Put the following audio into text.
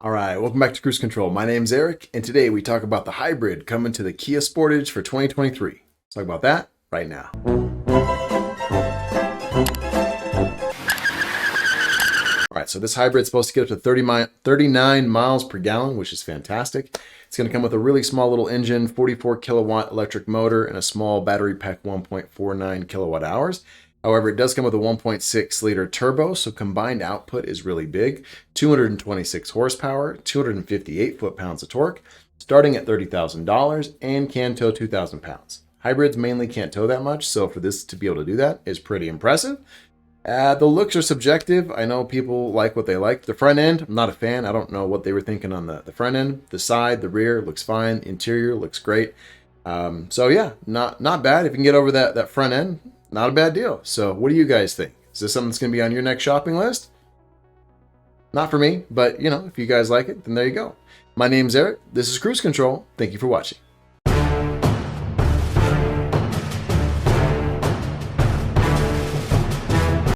All right, welcome back to Cruise Control. My name's Eric, and today we talk about the hybrid coming to the Kia Sportage for 2023. Let's talk about that right now. All right, so this hybrid is supposed to get up to 39 miles per gallon, which is fantastic. It's going to come with a really small little engine, 44 kilowatt electric motor, and a small battery pack 1.49 kilowatt hours. However, it does come with a 1.6 liter turbo, so combined output is really big. 226 horsepower, 258 foot-pounds of torque, starting at $30,000 and can tow 2,000 pounds. Hybrids mainly can't tow that much, so for this to be able to do that is pretty impressive. The looks are subjective. I know people like what they like. The front end, I'm not a fan. I don't know what they were thinking on the front end. The side, the rear looks fine. Interior looks great. So yeah, not bad. If you can get over that front end, not a bad deal. So what do you guys think? Is this something that's going to be on your next shopping list? Not for me, but if you guys like it, then there you go. My name's Eric. This is Cruise Control. Thank you for watching.